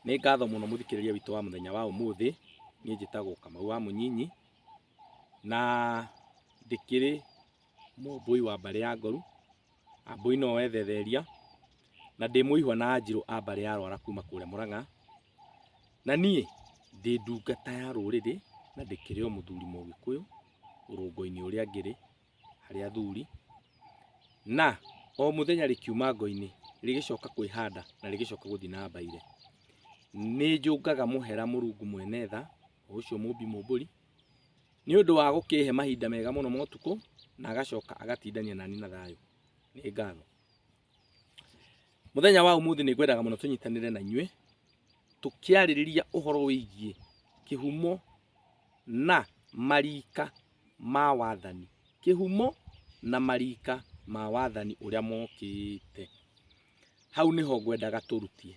Nĩ ngatho mũno mũthikĩrĩria witũ wa mũthenya wa ũmũthĩ. Niĩ njĩtagwo Kamau wa Mũnyinyi na ndĩkĩrĩ mũmbũi wa mbarĩ ya Ngoru, ambũi no wethetheria, na ndĩ mũihwa na Anjirũ a mbarĩ ya Rwara kuma kũrĩa Mũrang'a, na niĩ ndĩ ndungata ya rũrĩrĩ na ndĩkĩrĩ o mũthuri Mũgĩkũyũ ũrũngũ-inĩ ũrĩa ngĩrĩ harĩ athuri, na o mũthenya rĩkiuma ngo-inĩ rĩgĩcoka kwĩhanda na rĩgĩcoka gũthiĩ na mbaire. Nĩ njũngaga mũhera Mũrungu mwene tha ũcio mũmbi mũmbũri nĩ ũndũ wa gũkĩhe mahinda mega mũno ma ũtukũ na agacoka agatindania nani na thayũ. Nĩ ngatho. Mũthenya wa ũmũthĩ nĩ ngwendaga mũno tũnyitanĩre na inyuĩ tũkĩarĩrĩria ũhoro wĩgiĩ kĩhumo na marika ma wathani. Kĩhumo na marika ma wathani ũrĩa mokĩte. Hau nĩho ngwendaga tũrutie.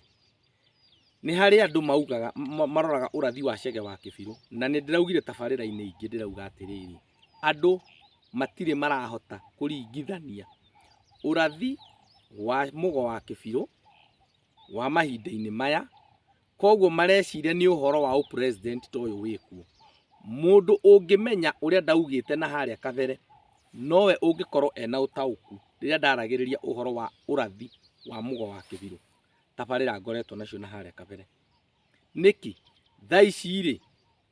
Nĩ harĩ andũ maugaga maroraga ũrathi wa Chege wa Kĩbirũ, na nĩ ndĩraugire tabarĩra-inĩ ingĩ ndĩrauga atĩrĩrĩ, andũ matirĩ marahota kũringithania ũrathi wa Mũgo wa Kĩbirũ wa mahinda-inĩ maya, koguo mareciria nĩ ũhoro wa president ta ũyũ wĩkuo. Mũndũ ũngĩmenya ũrĩa ndaugĩte na harĩa kabere nowe ũngĩkorwo ena ũtaũku rĩrĩa ndaragĩrĩria ũhoro wa ũrathi wa Mũgo wa Kĩbirũ, tabarĩra ngoretwo nacio na harĩa kabere. Nĩki thaa ici rĩ,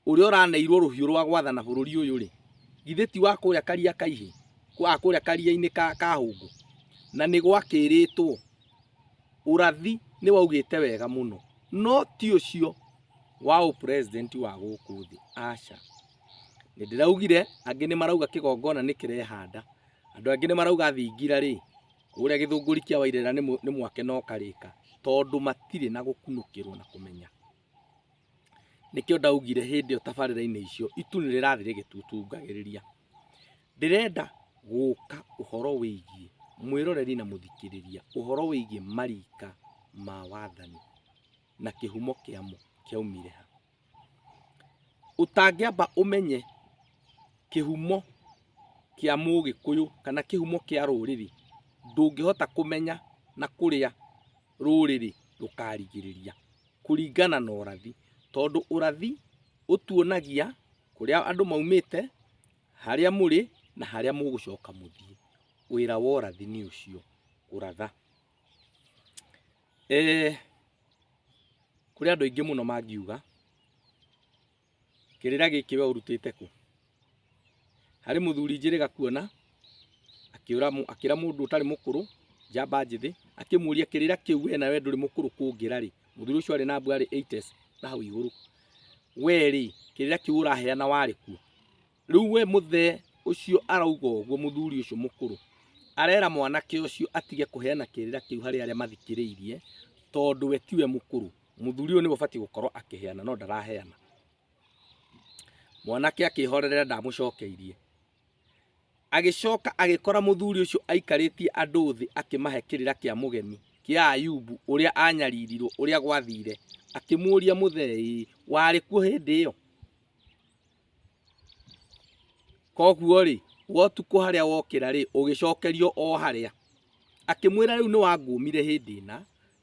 ũrĩa ũraneirwo rũhiũ rwa gwathana bũrũri ũyũ rĩ, githĩ ti wa kũrĩa Karia Kaihĩ, kũrĩa karia-inĩ ka Hũngũ, na nĩ gwakĩrĩtwo ũrathi nĩ waugĩte wega mũno, no ti ũcio wa president wa gũkũ thĩ. Aca, nĩ ndĩraugire angĩ nĩ marauga kĩgongona nĩ kĩrehanda, andũ angĩ nĩ marauga thingira rĩ ũrĩa Gĩthũngũri kĩa Wairĩra nĩ mwake no karĩka, tondũ matirĩ na gũkunũkĩrwo na kũmenya. Nĩkĩo ndaugire hĩndĩ ĩyo tabarĩra-inĩ icio itu nĩ rĩrathiĩ rĩgĩtutungagĩrĩria. Ndĩrenda gũka ũhoro wĩgiĩ mwĩroreri na mũthikĩrĩria, ũhoro wĩgiĩ marika ma wathani na kĩhumo kĩamo kĩaumire ha. Ũtangĩamba ũmenye kĩhumo kĩa Mũgĩkũyũ kana kĩhumo kĩa rũrĩrĩ, ndũngĩhota kũmenya na kũrĩa rũrĩrĩ rũkarigĩrĩria kũringana na ũrathi, tondũ ũrathi ũtuonagia kũrĩa andũ maumĩte, harĩa mũrĩ na harĩa mũgũcoka mũthiĩ. Wĩra wa ũrathi nĩ ũcio, ũratha. Kũrĩ andũ aingĩ mũno mangiuga kĩrĩra gĩkĩ we ũrutĩte kũ? Harĩ mũthuri njĩrĩga kuona akĩra mũndũ ũtarĩ mũkũrũ, njamba njĩthĩ, akĩmũria kĩrĩra kĩu we nawe ndũrĩ mũkũrũ kũngĩra rĩ, mũthuri ũcio arĩ na mbu arĩ 80s na hau igũrũ, we rĩ kĩrĩra kĩu ũraheana warĩ kuo? Rĩu we mũthee ũcio arauga ũguo, mũthuri ũcio mũkũrũ arera mwanake ũcio atige kũheana kĩrĩra kĩu harĩ arĩa mathikĩrĩirie, tondũ we tiwe mũkũrũ. Mũthuri ũyũ nĩwe ũbatiĩ gũkorwo akĩheana no ndaraheana. Mwanake akĩhorerera ndamũcokeirie, agĩcoka agĩkora mũthuri ũcio aikarĩtie andũ thĩ akĩmahe kĩrĩra kĩa mũgeni kĩa Ayubu ũrĩa anyaririrwo ũrĩa gwathire. Akĩmũria mũthee, warĩ kuo hĩndĩ ĩyo? Koguo rĩ wotukũ harĩa wokĩra rĩ ũgĩcokerio o harĩa. Akĩmwĩra rĩu nĩ wangũmire hĩndĩ ĩna,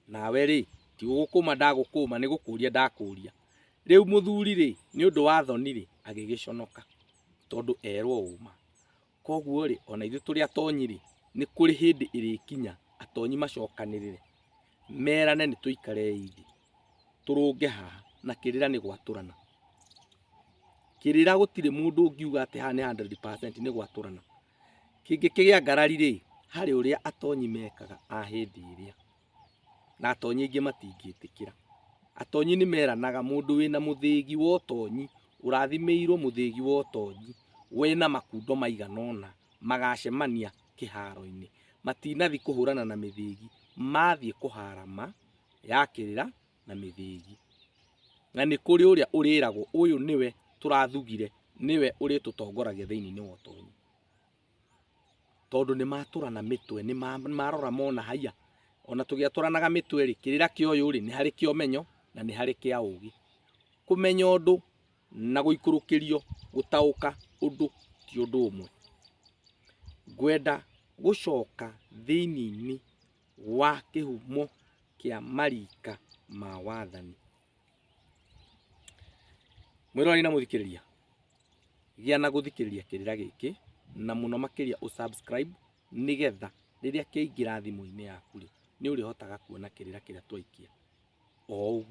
nawe rĩ ti gũkũma ndagũkũma, nĩ gũkũria ndakũria. Rĩu mũthuri rĩ nĩ ũndũ wa thoni rĩ agĩgĩconoka, tondũ erwo ũma. Koguo rĩ ona ithuĩ tũrĩ atonyi rĩ nĩ kũrĩ hĩndĩ ĩrĩkinya atonyi macokanĩrĩre merane nĩ tũikare thĩ tũrũnge haha, na kĩrĩra nĩ gwatũrana. Kĩrĩra gũtirĩ mũndũ ũngiuga atĩ haha nĩ 100% nĩ gwatũrana. Kĩngĩkĩgĩa ngarari rĩ harĩ ũrĩa atonyi mekaga a hĩndĩ ĩrĩa, na atonyi aingĩ matingĩtĩkĩra. Atonyi nĩ meranaga mũndũ wĩna mũthĩgi wa ũtonyi, ũrathimĩirwo mũthĩgi wa ũtonyi, wĩna makundo maigana ũna, magacemania kĩharo-inĩ, matinathi kũhũrana na mĩthĩgi, mathiĩ kũharama ya kĩrĩra na mĩthĩgi. Na nĩ kũrĩ ũrĩa ũrĩragwo ũyũ nĩwe tũrathugire, nĩwe ũrĩtũtongoragia thĩinĩ wa ũtonyi, tondũ nĩ matũrana mĩtwe, nĩ marora mona haiya, ona tũgĩatũranaga mĩtwe rĩ kĩrĩra kĩa ũyũ rĩ nĩ harĩ kĩa ũmenyo na nĩ harĩ kĩa ũgĩ. Kũmenya ũndũ na gũikũrũkĩrio gũtaũka ũndũ ti ũndũ ũmwe. Ngwenda gũcoka thĩinĩ wa kĩhumo kĩa marika ma wathani Mwirori na muthikiriria gia na guthikiriria kirira giki na muno makiria usubscribe nigetha riria kiingira thimu-ini yaku ri ni urihotaga kuona kirira kiria twaikia o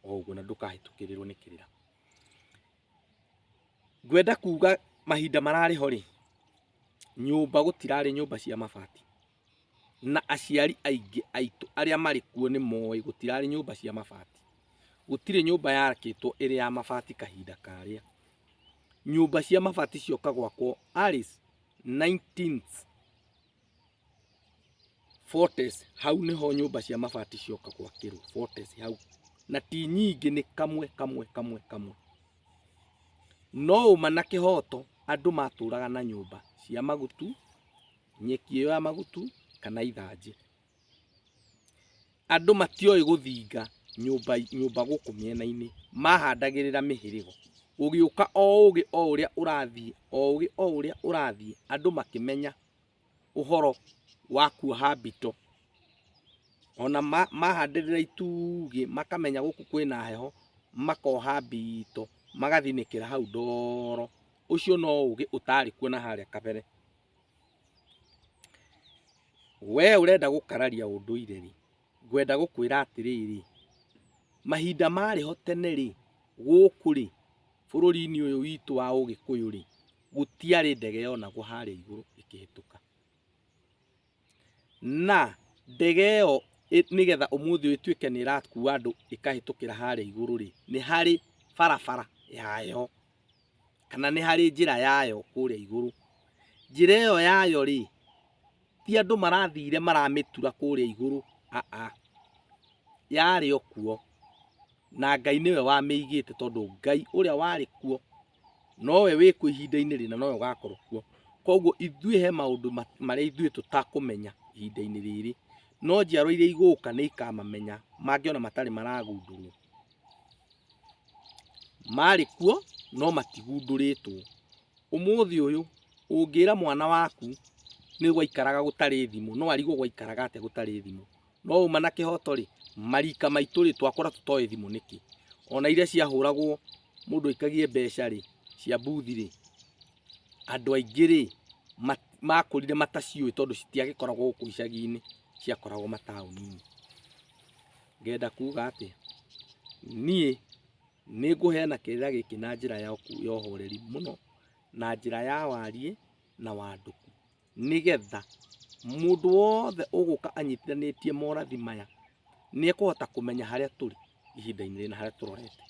uguo na ndukahitukirirwo ni kirira. Ngwenda kuga mahinda marari ho ri nyumba gutirari nyumba cia mabati na aciari aingi aitu aria mari kuo ni moi gutirari nyumba cia mabati. Gutire nyumba yakitwo iri ya mabati kahinda karia. Nyumba cia mabati cioka gwakwo Alice 1940s hau niho nyumba cia mabati cioka gwakirwo 40s hau na ti nyingi ni kamwe. No uma na kihoto andu maturaga na nyumba cia magutu, nyeki iyo ya magutu kana ithanji. Andu matioi guthinga nyumba guku miena-ini, mahandagirira mihirigo. Ugiuka o ugi o uria urathie andu makimenya uhoro wa kuoha mbito. Ona mahandirira itugi makamenya guku kwina heho makoha mbito magathinikira hau ndoro. Ucio no ugi utari kuona haria kabere. We urenda gukararia unduire ri ngwenda gukwira atiriri mahinda mari ho tene ri guku ri bururi-ini uyu witu wa Ugikuyu ri gutiari ndege yonagwo haria iguru ikihituka. Na ndege iyo nigetha umuthi ituike ni irakua andu ikahitukira haria iguru ri ni hari barabara yayo kana ni hari njira yayo kuria iguru. Njira iyo yayo ri ti andu marathire maramitura kuria iguru yari o kuo na Ngai niwe wamiigite tondu Ngai uria wari kuo nowe wi ku ihinda-ini ri na nowe ugakorwo kuo. Koguo ithui he maundu maria ithui tutakumenya ihinda-ini riri no njiarwa iria iguka ni ikamamenya mangiona matari maragundurwo. Mari kuo no matigunduritwo. Umuthi uyu ungira mwana waku ni gwaikaraga gutari thimu no arigwo gwaikaraga atia gutari thimu. No uma na kihoto ri marika maitu ri twakora tutoi thimu niki. Ona iria ciahuragwo mundu ikagie mbeca ri cia buthi ri andu aingi ri makurire mataciui tondu citiagikoragwo guku icagi-ini ciakoragwo matauni-ini. Ngenda kuga atia nie ni nguheana kirira giki na njira ya uhoreri muno na njira ya warie na wanduku nigetha mundu wothe uguka anyitithanitie morathi maya ni ekuhota kumenya haria turi ihinda-ini ri na haria turorete.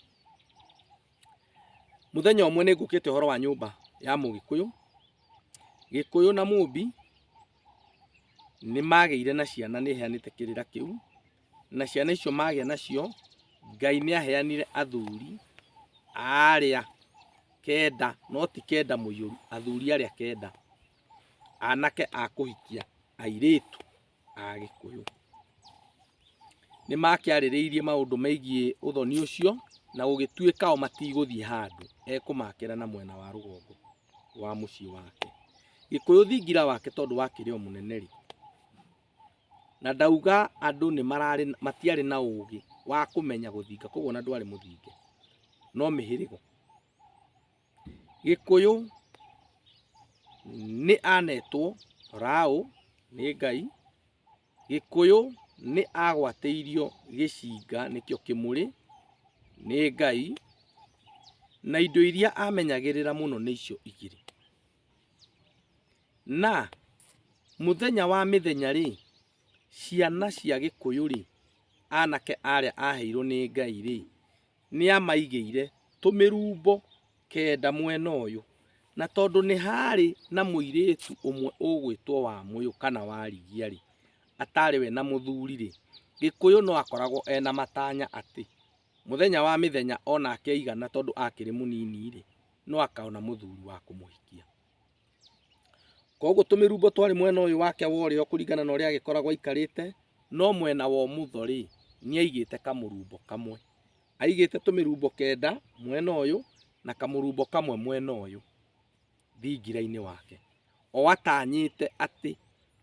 Muthenya umwe ni ngukite uhoro wa nyumba ya Mugikuyu. Gikuyu na Mumbi ni magiire na ciana ni heanite kirira kiu na ciana icio magia nacio Ngai ni aheanire athuri aria kenda no ti kenda muiyuru athuri aria kenda anake a kuhikia airitu a Gikuyu. Ni makiaririirie maundu meigie uthoni ucio na gugituika o matiguthie handu ekumakira na mwena wa rugongo wa mucii wake. Gikuyu thingira wake tondu wakire o munene ri na ndauga andu ni matiari na ugi wa kumenya guthinga koguo na ndwari muthinge no mihirigo. Gikuyu ni anetwo rau ni Ngai. Gikuyu ni agwateirio gicinga nikio kimuri ni Ngai na indo iria amenyagirira muno ni icio igiri. Na muthenya wa mithenya ri ciana cia Gikuyu ri anake aria aheirwo ni Ngai ri ni amaigeire tumirumbo kenda mwena uyu na tondu ni hari na muiritu umwe ugwitwo wa muyu kana wa rigia ri atari we na muthuri ri Gikuyu no akoragwo ena matanya ati muthenya wa mithenya onake aigana tondu akiri munini ri no akaona muthuri wa kumuhikia. Koguo tumirumbo twari mwena uyu wake worio kuringana na uria agikoragwo aikarite no mwena wa umutho ri ni aigite kamurumbo kamwe. Aigite tumirumbo kenda mwena uyu na kamurumbo kamwe mwena uyu thingira-ini wake o atanyite ati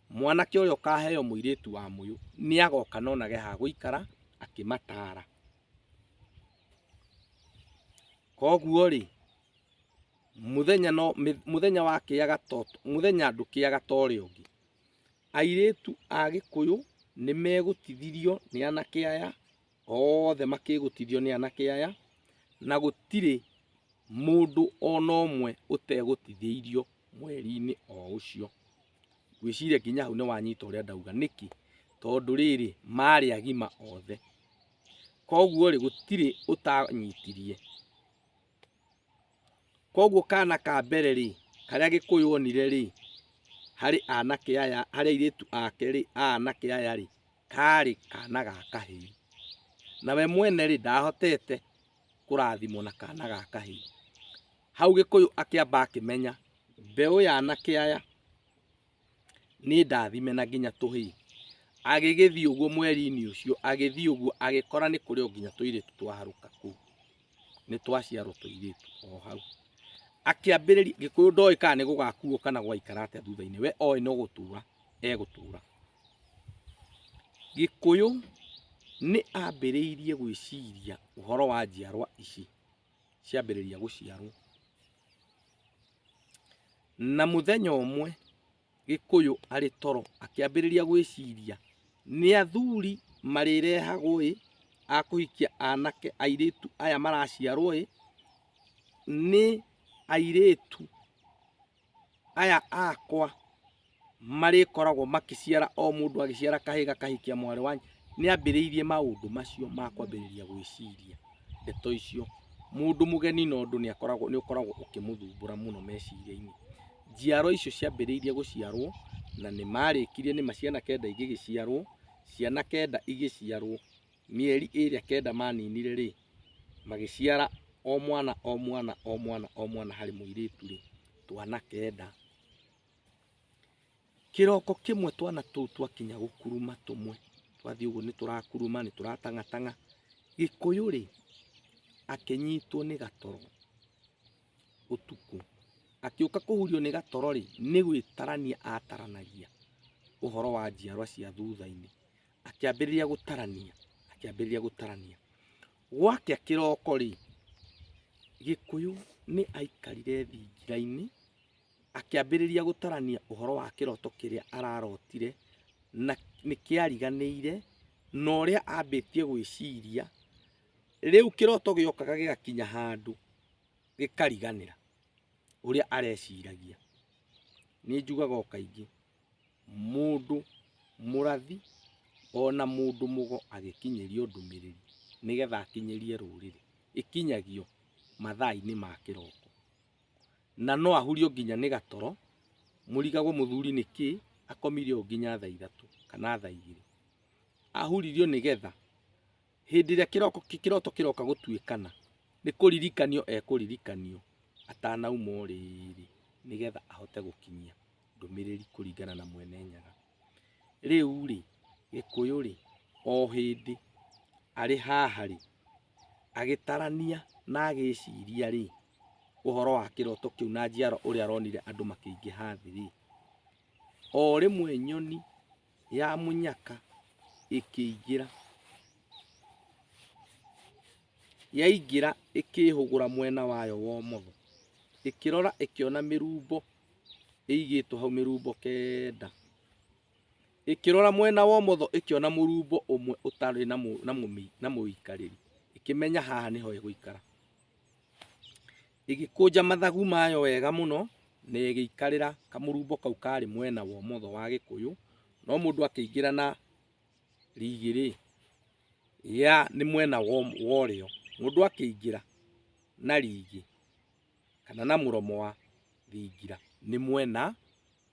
mwanake uyu ukaheo muiritu wa muyu ni agoka nonage ha guikara akimatara. koguo ri muthenya wa kiaga toto muthenya ndukiaga tore ungi airetu a Gikuyu ni megutithirio ni anake aya othe makigutithio ni anake aya na gutire mundu ona omwe utegutithĩirio mweri-ini o ucio. Gwiciria nginya hau ni wanyita uria ndauga niki tondu riri mari agima othe, koguo ri gutire utanyitirie. Koguo kana ka mbere ri karia Gikuyu onire ri hari anake aya hari airetu ake ri anake aya ri kari kana ga kahii, na we mwene ri ndahotete kurathimwo na kana ga kahii. Hau Gikuyu akiamba akimenya mbeu ya anake aya ni ndathime na nginya tuhii. Agigithii uguo mweri-ini ucio agithii uguo agikora ni kuri nginya tuiretu twaharuka kuu, ni twaciarwo tuiretu o hau. Akiambiriria Gikuyu ndoi kana ni gugakuo kana gwaikara atia thutha-ini, we oi no gutura egutura. Gikuyu ni ambiriirie gwiciria uhoro wa njiarwa ici ciambiriria guciarwo, na muthenya umwe Gikuyu ari toro akiambiriria gwiciria ni athuri marirehagwo a kuhikia anake airetu aya maraciarwo ni airetu aya akwa marikoragwo makiciara o mundu agiciara kahiga kahikia mwari wanyu. Ni ambiriirie maundu macio ma kwambiriria gwiciria ndeto icio. Mundu mugeni no ndu ni ukoragwo ukimuthumbura muno meciria-ini. Njiaro icio ciambiriirie guciarwo na ni marikirie ni ciana kenda igigiciarwo, ciana kenda igiciarwo mieri iria kenda maninire ri magiciara o mwana o mwana o mwana o mwana hari muiretu ri twana kenda. Kiroko kimwe twana tuu twakinya gukuruma tumwe twathii uguo ni turakuruma ni turatangatanga, Gikuyu ri akinyitwo ni gatoro utuku. Akiuka kuhurio ni gatoro ri ni gwitarania ataranagia uhoro wa njiarwa cia thutha-ini. Akiambiriria gutarania gwake kiroko ri Gikuyu ni aikarire thingira-ini akiambiriria gutarania uhoro wa kiroto kiria ararotire na nikiariganiire na uria ambitie gwiciria. Riu kiroto giokaga gigakinya handu gikariganira uria areciragia. Ni njugaga o kaingi mundu murathi ona mundu mugo agikinyirio ndumiriri nigetha akinyirie ruriri ikinyagio mathaa-ini ma kiroko, na no ahurio nginya ni gatoro. Murigagwo muthuri niki akomirio nginya thaa 3 kana thaa 2 ahuririo nigetha hindi iria kiroto kiroka gutuikana ni kuririkanio ekuririkanio atanauma uriri nigetha ahote gukinyia ndumiriri kuringana na mwene nyaga. Riu ri Gikuyu ri o hindi ari haha ri agitarania na agiciria ri uhoro wa kiroto kiu na njiaro uria aronire andu makiingiha thi ri o rimwe nyoni ya munyaka ikiingira yaingira ikihugura mwena wayo wa umotho ikirora ikiona mirumbo igitwo hau mirumbo kenda. Ikirora mwena wa umotho ikiona murumbo umwe utari na muikariri ikimenya haha niho iguikara. Igikunja mathagu mayo wega muno na igiikarira kamurumbo kau kari mwena wa umotho wa Gikuyu. No mundu akiingira na rigiri ya ni mwena worio, mundu akiingira na rigi kana na muromo wa thingira ni mwena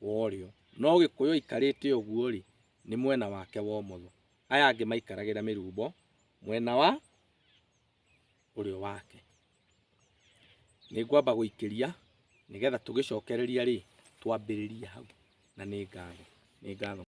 worio. No Gikuyu ikarite uguo ri ni mwena wake wa umotho. Aya angi maikaragira mirumbo mwena wa urio wake. Ni ngwamba guikiria nigetha tugicokereria ri twambiririe hau na ni ngatho.